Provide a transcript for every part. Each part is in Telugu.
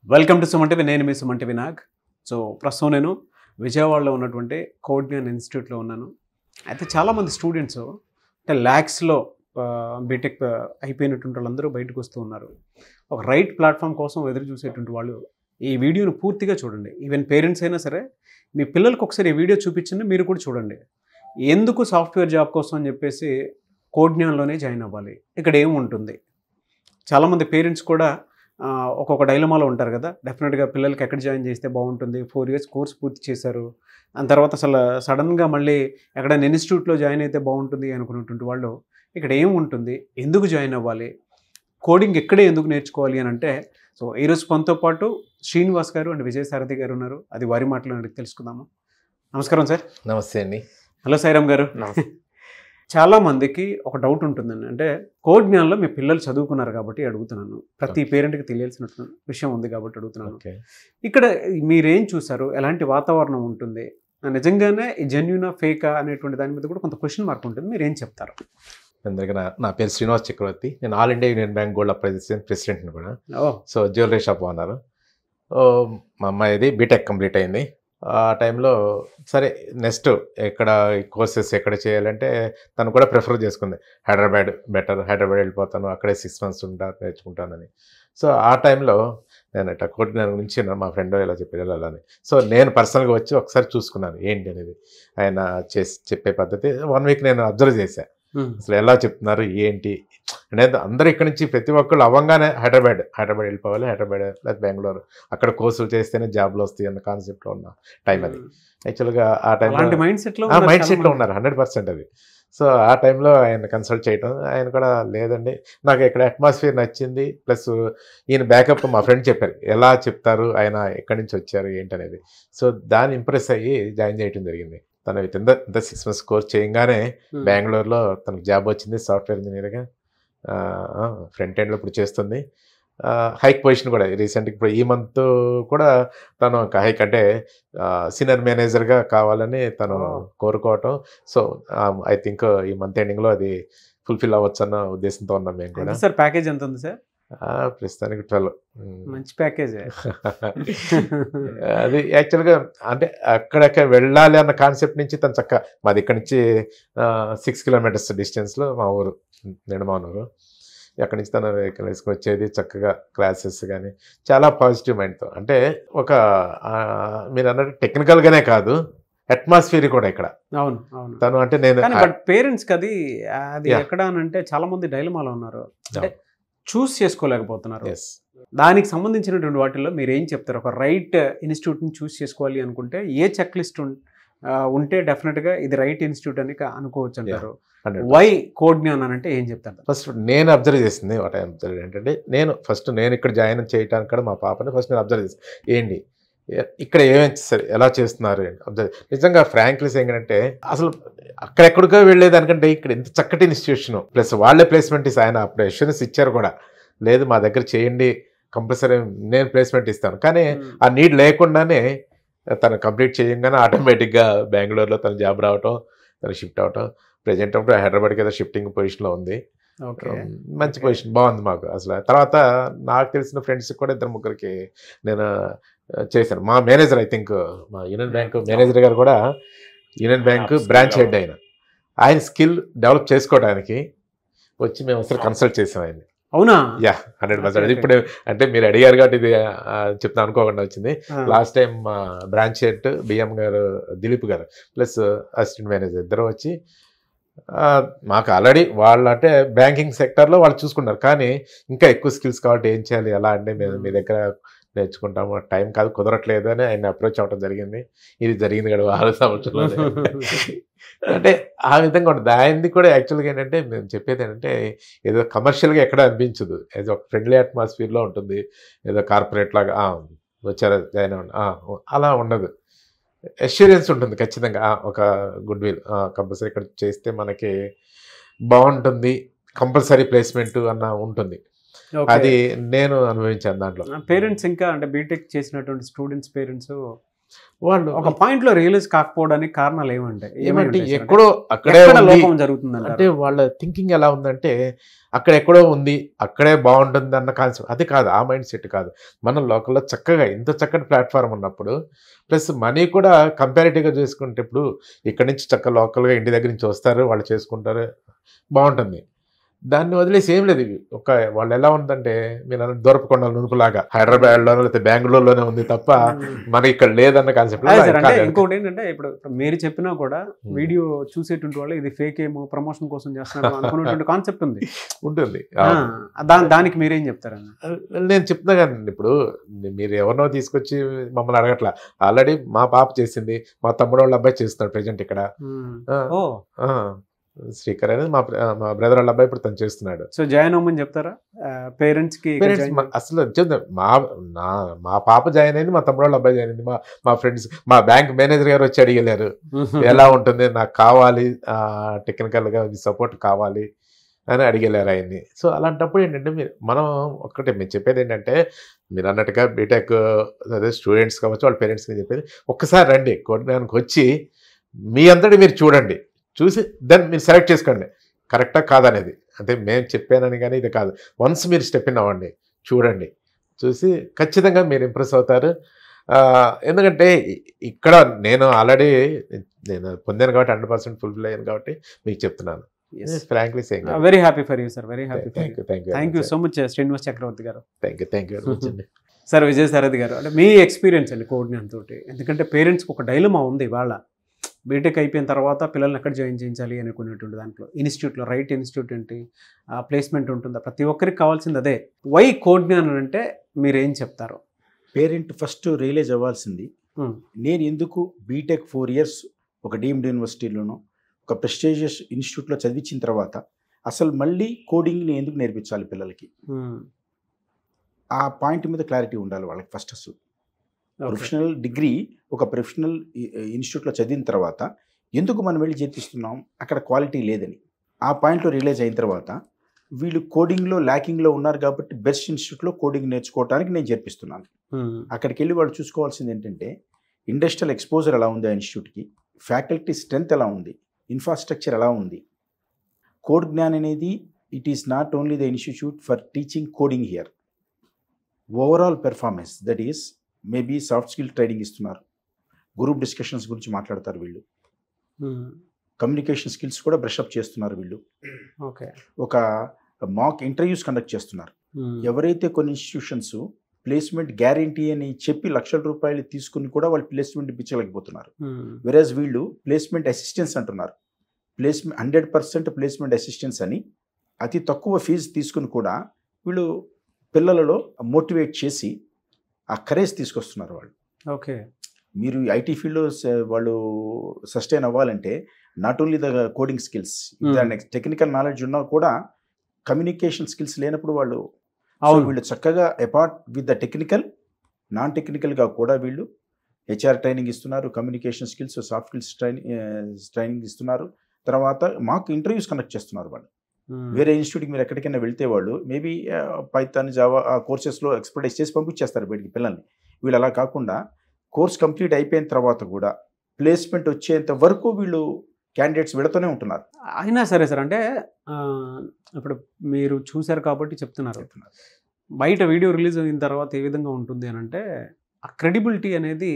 Welcome to Suman TV. నేను మీ సుమన్ టీవీ నాగ్. సో ప్రస్తుతం నేను విజయవాడలో ఉన్నటువంటి కోడ్జ్ఞాన్ ఇన్స్టిట్యూట్లో ఉన్నాను. అయితే చాలామంది స్టూడెంట్స్ అంటే ల్యాక్స్లో బీటెక్ అయిపోయినటువంటి వాళ్ళందరూ బయటకు వస్తూ ఉన్నారు. ఒక రైట్ ప్లాట్ఫామ్ కోసం ఎదురు చూసేటువంటి వాళ్ళు ఈ వీడియోను పూర్తిగా చూడండి. ఈవెన్ పేరెంట్స్ అయినా సరే మీ పిల్లలకు ఒకసారి ఈ వీడియో చూపించండి, మీరు కూడా చూడండి. ఎందుకు సాఫ్ట్వేర్ జాబ్ కోసం అని చెప్పేసి కోడ్జ్ఞాన్లోనే జాయిన్ అవ్వాలి, ఇక్కడ ఏముంటుంది. చాలామంది పేరెంట్స్ కూడా ఒక్కొక్క డైలమాలో ఉంటారు కదా. డెఫినెట్గా పిల్లలకి ఎక్కడ జాయిన్ చేస్తే బాగుంటుంది, 4 years కోర్స్ పూర్తి చేశారు, దాని తర్వాత అసలు సడన్గా మళ్ళీ ఎక్కడైనా ఇన్స్టిట్యూట్లో జాయిన్ అయితే బాగుంటుంది అనుకున్నటువంటి వాళ్ళు ఇక్కడ ఏముంటుంది, ఎందుకు జాయిన్ అవ్వాలి, కోడింగ్ ఎక్కడే ఎందుకు నేర్చుకోవాలి అని అంటే, సో ఈరోజు మనతో పాటు శ్రీనివాస్ గారు అండ్ విజయసారథి గారు ఉన్నారు. అది వారి మాటలో అడిగి తెలుసుకుందాము. నమస్కారం సార్. నమస్తే అండి. హలో సాయిరామ్ గారు. చాలామందికి ఒక డౌట్ ఉంటుందండి, అంటే కోడ్జ్ఞాన్లో మీ పిల్లలు చదువుకున్నారు కాబట్టి అడుగుతున్నాను. ప్రతి పేరెంట్కి తెలియాల్సిన విషయం ఉంది కాబట్టి అడుగుతున్నాను. ఇక్కడ మీరేం చూసారు, ఎలాంటి వాతావరణం ఉంటుంది, నిజంగానే జెన్యూనా ఫేకా అనేటువంటి దాని మీద కూడా కొంత క్వశ్చన్ మార్క్ ఉంటుంది. మీరేం చెప్తారు? అందరికీ నా పేరు శ్రీనివాస్ చక్రవర్తి. నేను all India union bank gold ప్రెసిడెంట్ని కూడా. So jewellery shop owner. మా అమ్మాయిది బీటెక్ కంప్లీట్ అయింది. ఆ టైంలో సరే నెక్స్ట్ ఎక్కడ కోర్సెస్ ఎక్కడ చేయాలంటే తను కూడా ప్రిఫర్ చేసుకుంది. హైదరాబాద్ బెటర్, హైదరాబాద్ వెళ్ళిపోతాను, అక్కడే 6 months నేర్చుకుంటానని. సో ఆ టైంలో నేను అట్లా కోడ్జ్ఞాన్ గురించి మా ఫ్రెండ్ ఇలా చెప్పి వెళ్ళాలని, సో నేను పర్సనల్గా వచ్చి ఒకసారి చూసుకున్నాను ఏంటి అనేది. ఆయన చెప్పే పద్ధతి 1 week నేను అబ్జర్వ్ చేశాను. అసలు ఎలా చెప్తున్నారు ఏంటి అనేది. అందరూ ఇక్కడ నుంచి ప్రతి ఒక్కళ్ళు అవ్వగానే హైదరాబాద్ వెళ్ళిపోవాలి, హైదరాబాద్ లేదా బెంగళూరు, అక్కడ కోర్సులు చేస్తేనే జాబ్లు వస్తాయి అన్న కాన్సెప్ట్లో ఉన్న టైం అది. యాక్చువల్గా ఆ టైంలో మైండ్ సెట్లో ఉన్నారు 100% అది. సో ఆ టైంలో ఆయన కన్సల్ట్ చేయటం, ఆయన కూడా లేదండి నాకు ఇక్కడ అట్మాస్ఫియర్ నచ్చింది, ప్లస్ ఈయన బ్యాకప్ మా ఫ్రెండ్ చెప్పారు ఎలా చెప్తారు, ఆయన ఎక్కడి నుంచి వచ్చారు ఏంటనేది. సో దాన్ని ఇంప్రెస్ అయ్యి జాయిన్ చేయడం జరిగింది. తను ఇంత 6 months కోర్స్ చేయగానే బెంగళూరులో తనకు జాబ్ వచ్చింది సాఫ్ట్వేర్ ఇంజనీర్గా. ఫ్రంట్ ఎండ్లో ఇప్పుడు చేస్తుంది. హైక్ పొజిషన్ కూడా రీసెంట్గా ఇప్పుడు ఈ మంత్ కూడా తను ఒక హైక్ అంటే సీనియర్ మేనేజర్గా కావాలని తను కోరుకోవటం. సో ఐ థింక్ ఈ మంత్ ఎండింగ్లో అది ఫుల్ఫిల్ అవ్వచ్చు అన్న ఉద్దేశంతో ఉన్నాం మేము కూడా. సార్ ప్యాకేజ్ ఎంత ఉంది సార్? ప్రస్తుతానికి 12. మంచి ప్యాకేజ్. అది యాక్చువల్గా అంటే అక్కడక్కడ వెళ్ళాలి అన్న కాన్సెప్ట్ నుంచి తను చక్కగా మాది ఇక్కడ నుంచి 6 kilometers డిస్టెన్స్లో మా ఊరు నిడమానూరు. అక్కడి నుంచి తను వెహికల్ వేసుకొని వచ్చేది, చక్కగా క్లాసెస్ కానీ చాలా పాజిటివ్ మైండ్తో. అంటే ఒక మీరు అన్నట్టు టెక్నికల్గానే కాదు, అట్మాస్ఫియర్ కూడా ఇక్కడ. అవును అవును. తను అంటే నేను పేరెంట్స్కి అది ఎక్కడ అంటే చాలా మంది డైలమాలో ఉన్నారు, అంటే చూస్ చేసుకోలేకపోతున్నారు. దానికి సంబంధించినటువంటి వాటిల్లో మీరు ఏం చెప్తారు? ఒక రైట్ ఇన్స్టిట్యూట్ని చూస్ చేసుకోవాలి అనుకుంటే ఏ చెక్ లిస్ట్ ఉంటే డెఫినెట్గా ఇది రైట్ ఇన్స్టిట్యూట్ అని అనుకోవచ్చు అంటారు. వై కోడ్జ్ఞాన్ అని అంటే ఏం చెప్తారు? ఫస్ట్ నేను అబ్జర్వ్ చేసింది ఏంటంటే, నేను ఇక్కడ జాయిన్ చేయడానికి కూడా మా పాపని ఫస్ట్ నేను అబ్జర్వ్ చేస్తాను ఏంటి ఇక్కడ ఏమేమి సరే ఎలా చేస్తున్నారు అబ్జర్వ్. నిజంగా ఫ్రాంక్లీ ఏంటంటే అసలు అక్కడెక్కడికో వెళ్ళేదానికంటే ఇక్కడ ఎంత చక్కటి ఇన్స్టిట్యూషన్, ప్లస్ వాళ్ళే ప్లేస్మెంట్ ఆయన అప్పుడు అష్యూరెన్స్ ఇచ్చారు కూడా, లేదు మా దగ్గర చేయండి కంపల్సరీ నేను ప్లేస్మెంట్ ఇస్తాను. కానీ ఆ నీడ్ లేకుండానే తను కంప్లీట్ చేయగానే ఆటోమేటిక్గా బెంగళూరులో తన జాబ్ రావటం, తను షిఫ్ట్ అవటం. ప్రజెంట్ అప్పుడు హైదరాబాద్కి ఏదో షిఫ్టింగ్ పొజిషన్లో ఉంది. మంచి పొజిషన్ బాగుంది మాకు. అసలు తర్వాత నాకు తెలిసిన ఫ్రెండ్స్కి కూడా 2-3 నేను చేశాను. మా మేనేజర్ ఐ థింక్ మా యూనియన్ బ్యాంక్ మేనేజర్ గారు కూడా యూనియన్ బ్యాంక్ బ్రాంచ్ హెడ్ ఆయన స్కిల్ డెవలప్ చేసుకోవడానికి వచ్చి మేము అసలు కన్సల్ట్ చేసాం ఆయన్ని. అవునా? యా 100%. ఇప్పుడు అంటే మీరు అడిగారు కాబట్టి ఇది చెప్తా అనుకోకుండా వచ్చింది. లాస్ట్ టైం మా బ్రాంచ్ హెడ్ బిఎం గారు దిలీప్ గారు ప్లస్ అసిస్టెంట్ మేనేజర్ ఇద్దరు వచ్చి మాకు ఆల్రెడీ వాళ్ళు అంటే బ్యాంకింగ్ సెక్టర్లో వాళ్ళు చూసుకున్నారు, కానీ ఇంకా ఎక్కువ స్కిల్స్ కాబట్టి ఏం చేయాలి ఎలా అంటే మేము మీ దగ్గర నేర్చుకుంటాము, టైం కాదు కుదరట్లేదు అని ఆయన అప్రోచ్ అవ్వడం జరిగింది. ఇది జరిగింది కదా 6 సంవత్సరాలు. అంటే ఆ విధంగా ఉంటుంది. ఆయనది కూడా యాక్చువల్గా ఏంటంటే మేము చెప్పేది ఏంటంటే ఏదో కమర్షియల్గా ఎక్కడ అనిపించదు, ఏదో ఒక ఫ్రెండ్లీ అట్మాస్ఫియర్లో ఉంటుంది. ఏదో కార్పొరేట్ లాగా వచ్చారా జాయిన్ అవ్వండి అలా ఉండదు. అష్యూరెన్స్ ఉంటుంది ఖచ్చితంగా. ఒక గుడ్ విల్ కంపల్సరీ ఇక్కడ చేస్తే మనకి బాగుంటుంది, కంపల్సరీ ప్లేస్మెంట్ అన్న ఉంటుంది. అది నేను అనుభవించాను దాంట్లో. పేరెంట్స్ ఇంకా అంటే బీటెక్ చేసినటువంటి స్టూడెంట్స్ పేరెంట్స్ వాళ్ళు ఒక పాయింట్ లో రియలైజ్ కాకపోవడానికి కారణాలు ఏమంటాయి? ఏమంటే ఎక్కడో అక్కడే లోపం జరుగుతుంది అంటే వాళ్ళ థింకింగ్ ఎలా ఉందంటే అక్కడ ఎక్కడో ఉంది, అక్కడే బాగుంటుంది అన్న కాన్సెప్ట్. అది కాదు, ఆ మైండ్ సెట్ కాదు. మన లోకల్లో చక్కగా ఇంత చక్కటి ప్లాట్ఫామ్ ఉన్నప్పుడు ప్లస్ మనీ కూడా కంపారిటివ్గా చేసుకుంటే ఇప్పుడు ఇక్కడ నుంచి చక్కగా లోకల్గా ఇంటి దగ్గర నుంచి వస్తారు, వాళ్ళు చేసుకుంటారు, బాగుంటుంది. దాన్ని వదిలేసి ఏం లేదు. ఒక వాళ్ళు ఎలా ఉందంటే మీరు అన్న దూరపకొండ నునుపులాగా హైదరాబాద్లోనే లేకపోతే బెంగళూరులోనే ఉంది తప్ప మనకి ఇక్కడ లేదన్న కాన్సెప్ట్. ఇంకోటి ఏంటంటే ఇప్పుడు మీరు చెప్పినా కూడా వీడియో చూసేటువంటి వాళ్ళు ఇది ఫేక్ ఏమో ప్రమోషన్ కోసం చేస్తున్నారు అనుకునేటువంటి కాన్సెప్ట్ ఉంటుంది. దానికి మీరేం చెప్తారన్న? నేను చెప్తున్నా కానీ ఇప్పుడు మీరు ఎవరినో తీసుకొచ్చి మమ్మల్ని అడగట్లా. ఆల్రెడీ మా పాప చేసింది, మా తమ్ముడు వాళ్ళ అబ్బాయి చేస్తున్నాడు ప్రెజెంట్ ఇక్కడ. శ్రీకర్ అనేది మా బ్రదర్ వాళ్ళ అబ్బాయి ఇప్పుడు తను చేస్తున్నాడు. సో జాయిన్ అవ్వమని చెప్తారా పేరెంట్స్ కి? అసలు మా పాప జాయిన్ అయింది, మా తమ్ముడు వాళ్ళ అబ్బాయి జాయిన్ అయింది. మా ఫ్రెండ్స్, మా బ్యాంక్ మేనేజర్ గారు వచ్చి అడిగలేరు ఎలా ఉంటుంది, నాకు కావాలి టెక్నికల్గా సపోర్ట్ కావాలి అని అడిగలేరు ఆయన్ని. సో అలాంటప్పుడు ఏంటంటే మనం ఒక్కటే మేము చెప్పేది ఏంటంటే మీరు అన్నట్టుగా బీటెక్ అదే స్టూడెంట్స్ కావచ్చు వాళ్ళ పేరెంట్స్కి చెప్పేది ఒక్కసారి రండి కోడినానికి వచ్చి మీ అంతటి మీరు చూడండి, చూసి దెన్ మీరు సెలెక్ట్ చేసుకోండి కరెక్టా కాదనేది. అంటే మేము చెప్పానని కానీ ఇది కాదు. వన్స్ మీరు స్టెప్ ఇన్ అవ్వండి, చూడండి, చూసి ఖచ్చితంగా మీరు ఇంప్రెస్ అవుతారు. ఎందుకంటే ఇక్కడ నేను ఆల్రెడీ నేను పొందాను కాబట్టి 100% ఫుల్ఫిల్ అయ్యాను కాబట్టి మీకు చెప్తున్నాను. Frankly saying very happy for you sir, very happy. Thank you so much Srinivas Chakravarthy garu. Thank you sir Vijayasarathi గారు, అంటే మీ ఎక్స్పీరియన్స్ అండి కోఆర్డినేటర్ తోటి. ఎందుకంటే పేరెంట్స్కి ఒక డైలమా ఉంది ఇవాళ, బీటెక్ అయిపోయిన తర్వాత పిల్లల్ని ఎక్కడ జాయిన్ చేయించాలి అనుకునేటువంటి దాంట్లో. ఇన్స్టిట్యూట్లో రైట్ ఇన్స్టిట్యూట్ ఏంటి, ప్లేస్మెంట్ ఉంటుందా, ప్రతి ఒక్కరికి కావాల్సింది అదే. వై కోఆర్డినేటర్ అంటే మీరేం చెప్తారు? పేరెంట్ ఫస్ట్ రియలైజ్ అవ్వాల్సింది, నేను ఎందుకు బీటెక్ 4 years ఒక డీమ్డ్ యూనివర్సిటీలోనో ఒక ప్రెస్టీజియస్ ఇన్స్టిట్యూట్లో చదివించిన తర్వాత అసలు మళ్ళీ కోడింగ్ని ఎందుకు నేర్పించాలి పిల్లలకి? ఆ పాయింట్ మీద క్లారిటీ ఉండాలి వాళ్ళకి ఫస్ట్. అసలు ప్రొఫెషనల్ డిగ్రీ ఒక ప్రొఫెషనల్ ఇన్స్టిట్యూట్లో చదివిన తర్వాత ఎందుకు మనం వెళ్ళి చేర్పిస్తున్నాం, అక్కడ క్వాలిటీ లేదని ఆ పాయింట్లో రియలైజ్ అయిన తర్వాత వీళ్ళు కోడింగ్లో ల్యాకింగ్లో ఉన్నారు కాబట్టి బెస్ట్ ఇన్స్టిట్యూట్లో కోడింగ్ నేర్చుకోవడానికి నేను చేర్పిస్తున్నాను. అక్కడికి వెళ్ళి వాళ్ళు చూసుకోవాల్సింది ఏంటంటే ఇండస్ట్రియల్ ఎక్స్పోజర్ ఎలా ఉంది ఆ ఇన్స్టిట్యూట్కి, ఫ్యాకల్టీ స్ట్రెంత్ ఎలా ఉంది, ఇన్ఫ్రాస్ట్రక్చర్ ఎలా ఉంది. కోడ్ జ్ఞాన్ అనేది it is not only the institute for teaching coding here, overall performance that is maybe soft skill training ఇస్తున్నారు, గ్రూప్ డిస్కషన్స్ గురించి మాట్లాడతారు వీళ్ళు, కమ్యూనికేషన్ స్కిల్స్ కూడా బ్రషప్ చేస్తున్నారు వీళ్ళు, ఒక మాక్ ఇంటర్వ్యూస్ కండక్ట్ చేస్తున్నారు. ఎవరైతే కొన్ని ఇన్స్టిట్యూషన్స్ ప్లేస్మెంట్ గ్యారంటీ అని చెప్పి ₹1,00,000 తీసుకుని కూడా వాళ్ళు ప్లేస్మెంట్ ఇప్పించలేకపోతున్నారు. వెరాజ్ వీళ్ళు ప్లేస్మెంట్ అసిస్టెన్స్ అంటున్నారు. 100% ప్లేస్మెంట్ అసిస్టెన్స్ అని అతి తక్కువ ఫీజు తీసుకుని కూడా వీళ్ళు పిల్లలలో మోటివేట్ చేసి ఆ కరేజ్ తీసుకొస్తున్నారు వాళ్ళు. ఓకే, మీరు ఐటీ ఫీల్డ్లో వాళ్ళు సస్టైన్ అవ్వాలంటే not only the coding skills, technical knowledge ఉన్నా కూడా కమ్యూనికేషన్ స్కిల్స్ లేనప్పుడు వాళ్ళు చక్కగా apart with the technical non టెక్నికల్గా కూడా వీళ్ళు హెచ్ఆర్ ట్రైనింగ్ ఇస్తున్నారు, communication skills soft skills training ఇస్తున్నారు. తర్వాత మాకు ఇంటర్వ్యూస్ కండక్ట్ చేస్తున్నారు వాళ్ళు. వేరే ఇన్స్టిట్యూట్కి మీరు ఎక్కడికైనా వెళ్తే వాళ్ళు మేబీ పైథాన్ జావా ఆ కోర్సెస్లో ఎక్స్పర్టైజ్ చేసి పంపించేస్తారు బయటికి పిల్లల్ని. వీళ్ళు అలా కాకుండా కోర్స్ కంప్లీట్ అయిపోయిన తర్వాత కూడా ప్లేస్మెంట్ వచ్చేంత వరకు వీళ్ళు క్యాండిడేట్స్ వెళుతూనే ఉంటున్నారు. అయినా సరే సార్, అంటే ఇప్పుడు మీరు చూశారు కాబట్టి చెప్తున్నారు. బయట వీడియో రిలీజ్ అయిన తర్వాత ఏ విధంగా ఉంటుంది అని అంటే ఆ క్రెడిబిలిటీ అనేది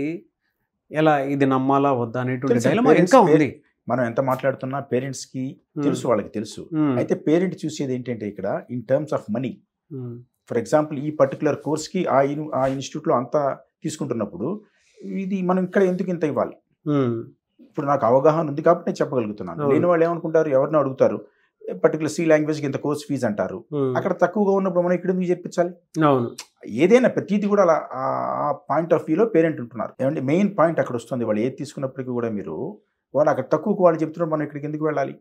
ఎలా, ఇది నమ్మాలా వద్దా అనేటువంటి డైలమా ఇంకా ఉంది. మనం ఎంత మాట్లాడుతున్నా పేరెంట్స్కి తెలుసు, వాళ్ళకి తెలుసు. అయితే పేరెంట్ చూసేది ఏంటంటే ఇక్కడ in terms of money. For example ఈ పర్టికులర్ కోర్స్కి ఆ ఇన్స్టిట్యూట్లో అంతా తీసుకుంటున్నప్పుడు ఇది మనం ఇక్కడ ఎందుకు ఇంత ఇవ్వాలి? ఇప్పుడు నాకు అవగాహన ఉంది కాబట్టి నేను చెప్పగలుగుతున్నాను. లేని వాళ్ళు ఏమనుకుంటారు, ఎవరినో అడుగుతారు, పర్టికులర్ సి లాంగ్వేజ్కి ఇంత కోర్స్ ఫీజు అంటారు. అక్కడ తక్కువగా ఉన్నప్పుడు మనం ఇక్కడ ఎందుకు చెప్పించాలి? ఏదైనా ప్రతిదీ కూడా అలా ఆ పాయింట్ ఆఫ్ వ్యూలో పేరెంట్ ఉంటున్నారు. ఏమంటే మెయిన్ పాయింట్ అక్కడ వస్తుంది. వాళ్ళు ఏది తీసుకున్నప్పటికీ కూడా మీరు వాళ్ళు అక్కడ తక్కువకు వాళ్ళు చెప్తున్నారు, మనం ఇక్కడికి ఎందుకు వెళ్ళాలి?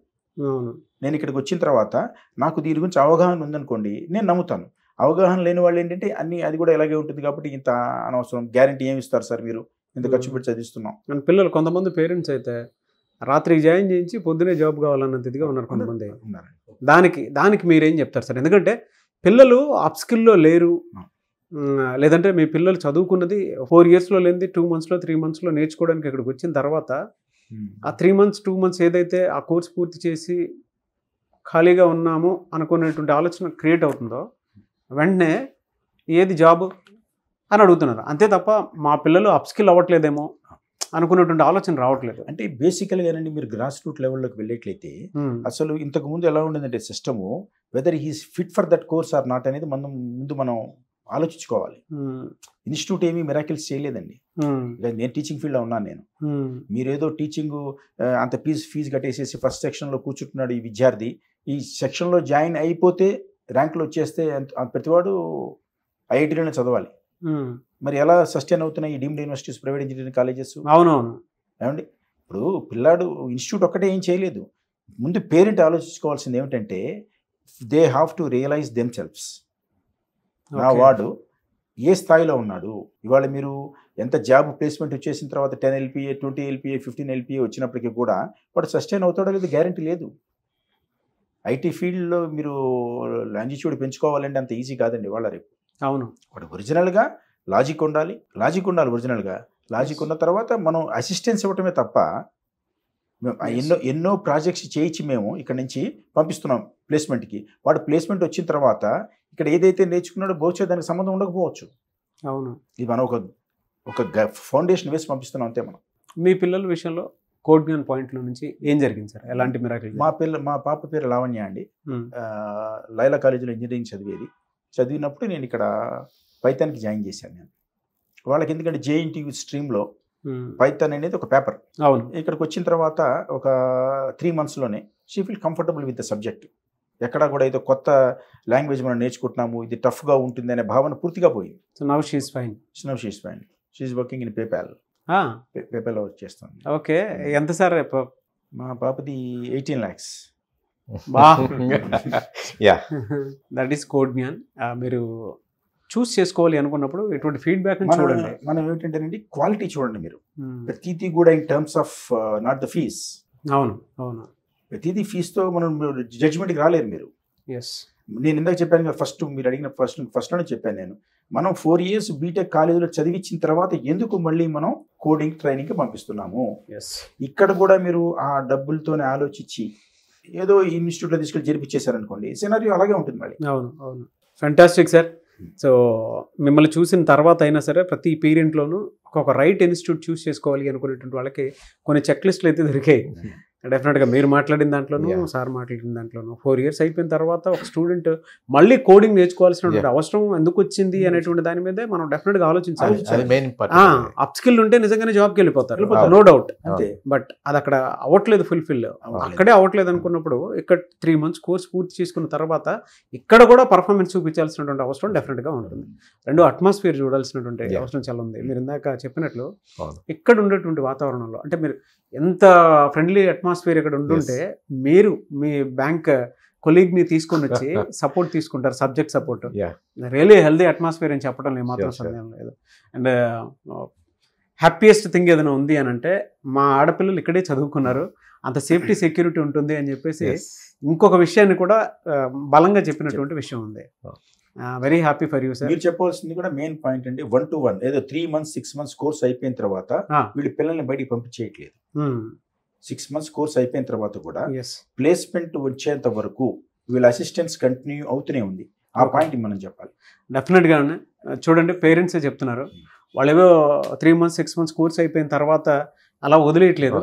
నేను ఇక్కడికి వచ్చిన తర్వాత నాకు దీని గురించి అవగాహన ఉందనుకోండి, నేను నమ్ముతాను. అవగాహన లేని వాళ్ళు ఏంటంటే అది కూడా ఇలాగే ఉంటుంది కాబట్టి ఇంత అనవసరం, గ్యారంటీ ఏమి ఇస్తారు సార్ మీరు, ఇంత ఖర్చు పెట్టి చదివిస్తున్నాం. పిల్లలు కొంతమంది పేరెంట్స్ అయితే రాత్రి జాయిన్ చేయించి పొద్దునే జాబ్ కావాలన్నంత ఇదిగా ఉన్నారు కొంతమంది. దానికి మీరేం చెప్తారు సార్? ఎందుకంటే పిల్లలు అప్ స్కిల్లో లేరు, లేదంటే మీ పిల్లలు చదువుకున్నది 4 ఇయర్స్లో లేనిది 2 మంత్స్లో 3 మంత్స్లో నేర్చుకోవడానికి ఇక్కడికి వచ్చిన తర్వాత ఆ 3 మంత్స్ 2 మంత్స్ ఏదైతే ఆ కోర్స్ పూర్తి చేసి ఖాళీగా ఉన్నాము అనుకునేటువంటి ఆలోచన క్రియేట్ అవుతుందో వెంటనే ఏది జాబ్ అని అడుగుతున్నారు. అంతే తప్ప మా పిల్లలు అప్స్కిల్ అవ్వట్లేదేమో అనుకునేటువంటి ఆలోచన రావట్లేదు. అంటే బేసికల్గానండి మీరు గ్రాస్ రూట్ లెవెల్లోకి వెళ్ళేట్లయితే అసలు ఇంతకు ముందు ఎలా ఉండేదంటే system whether he's fit for that course or not అనేది మనం ఆలోచించుకోవాలి. ఇన్స్టిట్యూట్ ఏమీ మిరాకిల్స్ చేయలేదండి. నేను టీచింగ్ ఫీల్డ్లో ఉన్నాను. నేను మీరేదో టీచింగ్ అంత ఫీజు కట్టేసేసి ఫస్ట్ సెక్షన్లో కూర్చుంటున్నాడు ఈ విద్యార్థి, ఈ సెక్షన్లో జాయిన్ అయిపోతే ర్యాంకులు వచ్చేస్తే ప్రతివాడు ఐఐటీలోనే చదవాలి. మరి ఎలా సస్టైన్ అవుతున్నాయి ఈ deemed universities, private engineering colleges? అవునవును. ఏమండి ఇప్పుడు పిల్లాడు ఇన్స్టిట్యూట్ ఒక్కటే ఏం చేయలేదు. ముందు పేరెంట్ ఆలోచించుకోవాల్సింది ఏమిటంటే they have to realise themselves. నా వాడు ఏ స్థాయిలో ఉన్నాడు, ఇవాళ మీరు ఎంత జాబ్ ప్లేస్మెంట్ వచ్చేసిన తర్వాత 10 LPA 20 LPA 15 LPA వచ్చినప్పటికీ కూడా వాడు సస్టైన్ అవుతాడో లేదు గ్యారంటీ లేదు. ఐటీ ఫీల్డ్లో మీరు లాంజిట్యూడ్ పెంచుకోవాలంటే అంత ఈజీ కాదండి వాళ్ళ రేపు. అవును. వాడు ఒరిజినల్గా లాజిక్ ఉండాలి ఒరిజినల్గా. లాజిక్ ఉన్న తర్వాత మనం అసిస్టెన్స్ ఇవ్వటమే తప్ప ఎన్నో ప్రాజెక్ట్స్ చేయించి మేము ఇక్కడ నుంచి పంపిస్తున్నాం ప్లేస్మెంట్కి. వాడు ప్లేస్మెంట్ వచ్చిన తర్వాత ఇక్కడ ఏదైతే నేర్చుకున్నాడో బహుశా దానికి సంబంధం ఉండకపోవచ్చు. అవును. ఇది మనం ఒక ఫౌండేషన్ వేసి పంపిస్తున్నాం అంతే. మనం మీ పిల్లల విషయంలో కోడ్ జ్ఞాన్ పాయింట్లో నుంచి ఏం జరిగింది సార్? ఎలాంటి మిరాకిల్? మా పాప పేరు లావణ్య అండి. లైలా కాలేజీలో ఇంజనీరింగ్ చదివినప్పుడు నేను ఇక్కడ పైథాన్కి జాయిన్ చేశాను. నేను వాళ్ళకి ఎందుకంటే JNTU స్ట్రీమ్లో పైథాన్ అనేది ఒక పేపర్. అవును. ఇక్కడికి వచ్చిన తర్వాత ఒక 3 మంత్స్లోనే she feel comfortable with the subject. ఎక్కడా కూడా ఏదో కొత్త లాంగ్వేజ్ మనం నేర్చుకుంటున్నాము, ఇది టఫ్గా ఉంటుంది అనే భావన పూర్తిగా పోయింది. So now she is fine. She is working in PayPal. పేపాల్లో వర్క్ చేస్తాను. ఓకే. ఎంత సార్? మా పాపది 18 lakhs. That is Code Gnan. మీరు చూస్ చేసుకోవాలి అనుకున్నప్పుడు ఎటువంటి ఫీడ్బ్యాక్ చూడండి. మనం ఏమిటంటేనండి క్వాలిటీ చూడండి. మీరు ప్రతిదీ కూడా in terms of not the fees. అవును. ప్రతిదీ ఫీజుతో మనం జడ్జ్మెంట్కి రాలేరు మీరు. ఎస్. నేను ఇందాక చెప్పాను కదా, మీరు అడిగిన ఫస్ట్లోనే చెప్పాను నేను. మనం 4 years బీటెక్ కాలేజీలో చదివించిన తర్వాత ఎందుకు మళ్ళీ మనం కోడింగ్ ట్రైనింగ్కి పంపిస్తున్నాము? ఇక్కడ కూడా మీరు ఆ డబ్బులతోనే ఆలోచించి ఏదో ఇన్స్టిట్యూట్లో తీసుకెళ్ళి జరిపించేశారనుకోండి, సినారియో అలాగే ఉంటుంది మళ్ళీ. అవును. Fantastic sir. సో మిమ్మల్ని చూసిన తర్వాత అయినా సరే ప్రతి పేరెంట్లోనూ ఒక రైట్ ఇన్స్టిట్యూట్ చూస్ చేసుకోవాలి అనుకునేటువంటి వాళ్ళకి కొన్ని చెక్ లిస్టులు అయితే దొరికాయి. డెఫినెట్గా మీరు మాట్లాడిన దాంట్లోనూ సార్ మాట్లాడిన దాంట్లోనూ 4 years అయిపోయిన తర్వాత ఒక స్టూడెంట్ మళ్ళీ కోడింగ్ నేర్చుకోవాల్సినటువంటి అవసరం ఎందుకు వచ్చింది అనేటువంటి దాని మీదే మనం డెఫినెట్గా ఆలోచించాలి. అప్ స్కిల్ ఉంటే నిజంగానే జాబ్కి వెళ్ళిపోతారు, నో డౌట్. బట్ అది అక్కడ అవ్వట్లేదు, ఫుల్ఫిల్ అక్కడే అవ్వట్లేదు అనుకున్నప్పుడు ఇక్కడ 3 months కోర్స్ పూర్తి చేసుకున్న తర్వాత ఇక్కడ కూడా పర్ఫార్మెన్స్ చూపించాల్సినటువంటి అవసరం డెఫినెట్గా ఉంటుంది. రెండు అట్మాస్ఫియర్ చూడాల్సినటువంటి అవసరం చాలా ఉంది. మీరు ఇందాక చెప్పినట్లు ఇక్కడ ఉండేటువంటి వాతావరణంలో అంటే మీరు ఎంత ఫ్రెండ్లీ అట్మాస్ఫియర్ ఇక్కడ ఉంటుంటే మీరు మీ బ్యాంక్ కొలీగ్ని తీసుకొని వచ్చి సపోర్ట్ తీసుకుంటారు, subject support. Really healthy atmosphere అని చెప్పడం ఏమాత్రం సందేహం లేదు. అండ్ హ్యాపీయెస్ట్ థింగ్ ఏదైనా ఉంది అని అంటే మా ఆడపిల్లలు ఇక్కడే చదువుకున్నారు, అంత సేఫ్టీ సెక్యూరిటీ ఉంటుంది అని చెప్పేసి ఇంకొక విషయాన్ని కూడా బలంగా చెప్పినటువంటి విషయం ఉంది. Very happy for you sir. మీరు చెప్పవలసింది కూడా మెయిన్ పాయింట్ అండి. 1-to-1 ఏదో 3 months 6 months కోర్స్ అయిపోయిన తర్వాత వీళ్ళు పిల్లల్ని బయటికి పంపించేయట్లేదు. 6 months కోర్స్ అయిపోయిన తర్వాత కూడా ప్లేస్మెంట్ వచ్చేంత వరకు వీళ్ళ అసిస్టెన్స్ కంటిన్యూ అవుతూనే ఉంది. ఆ పాయింట్ మనం చెప్పాలి. డెఫినెట్గా చూడండి, పేరెంట్సే చెప్తున్నారు వాళ్ళు ఏవో 3 months 6 months కోర్స్ అయిపోయిన తర్వాత అలా వదిలేయట్లేదు.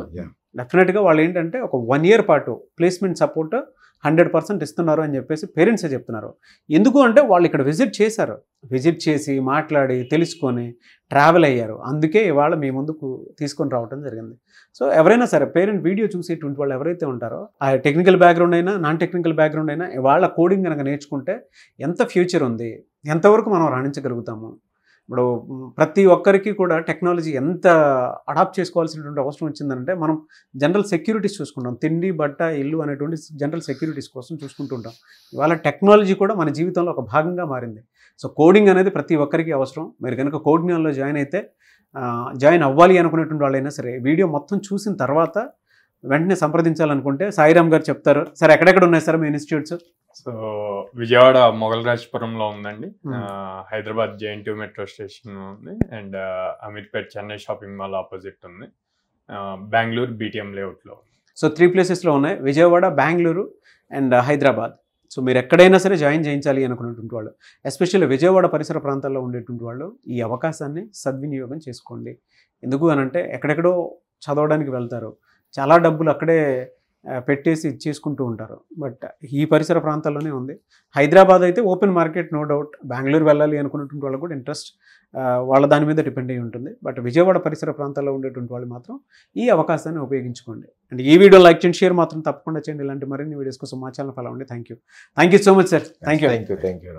డెఫినెట్గా వాళ్ళు ఏంటంటే ఒక 1 year పాటు ప్లేస్మెంట్ సపోర్ట్ 100% ఇస్తున్నారు అని చెప్పేసి పేరెంట్సే చెప్తున్నారు. ఎందుకు అంటే వాళ్ళు ఇక్కడ విజిట్ చేసి మాట్లాడి తెలుసుకొని ట్రావెల్ అయ్యారు. అందుకే ఇవాళ మీ ముందుకు తీసుకొని రావడం జరిగింది. సో ఎవరైనా సరే పేరెంట్ వీడియో చూసేటువంటి వాళ్ళు ఎవరైతే ఉంటారో ఆ టెక్నికల్ బ్యాక్గ్రౌండ్ అయినా నాన్ టెక్నికల్ బ్యాక్గ్రౌండ్ అయినా ఇవాళ కోడింగ్ కనుక నేర్చుకుంటే ఎంత ఫ్యూచర్ ఉంది, ఎంతవరకు మనం రాణించగలుగుతాము. ఇప్పుడు ప్రతి ఒక్కరికి కూడా టెక్నాలజీ ఎంత అడాప్ట్ చేసుకోవాల్సినటువంటి అవసరం వచ్చిందంటే మనం జనరల్ సెక్యూరిటీస్ చూసుకుంటాం, తిండి బట్ట ఇల్లు అనేటువంటి జనరల్ సెక్యూరిటీస్ కోసం చూసుకుంటుంటాం. ఇవాళ టెక్నాలజీ కూడా మన జీవితంలో ఒక భాగంగా మారింది. సో కోడింగ్ అనేది ప్రతి ఒక్కరికి అవసరం. మీరు కనుక కోడ్ జ్ఞాన్లో జాయిన్ అవ్వాలి అనుకునేటువంటి వాళ్ళైనా సరే వీడియో మొత్తం చూసిన తర్వాత వెంటనే సంప్రదించాలనుకుంటే సాయిరామ్ గారు చెప్తారు. సార్ ఎక్కడెక్కడ ఉన్నాయి సార్ మీ ఇన్స్టిట్యూట్స్? సో విజయవాడ మొగల్రాజపురంలో ఉందండి. Hmm. Hyderabad JNTU metro station ఉంది, and Ameerpet Chennai shopping mall opposite ఉంది. బెంగళూరు BTM లేఅవుట్లో. సో 3 ప్లేసెస్లో ఉన్నాయి, విజయవాడ, బెంగళూరు అండ్ హైదరాబాద్. సో మీరు ఎక్కడైనా సరే జాయిన్ చేయించాలి అనుకున్నటువంటి వాళ్ళు, ఎస్పెషల్లీ విజయవాడ పరిసర ప్రాంతాల్లో ఉండేటువంటి వాళ్ళు ఈ అవకాశాన్ని సద్వినియోగం చేసుకోండి. ఎందుకు అనంటే ఎక్కడెక్కడో చదవడానికి వెళ్తారు, చాలా డబ్బులు అక్కడే పెట్టేసి చేసుకుంటూ ఉంటారు. బట్ ఈ పరిసర ప్రాంతాల్లోనే ఉంది. హైదరాబాద్ అయితే open market, no doubt. Bengaluru వెళ్ళాలి అనుకున్నటువంటి వాళ్ళకు కూడా ఇంట్రెస్ట్ వాళ్ళ దాని మీద డిపెండ్ అయ్యి ఉంటుంది. బట్ విజయవాడ పరిసర ప్రాంతాల్లో ఉండేటువంటి వాళ్ళు మాత్రం ఈ అవకాశాన్ని ఉపయోగించుకోండి. అండ్ ఈ వీడియో లైక్ చేయండి, షేర్ మాత్రం తప్పకుండా చేయండి. ఇలాంటి మరిన్ని వీడియోస్ కోసం మా ఛానల్ ఫాలో అవ్వండి. Thank you so much sir. Thank you. Thank you.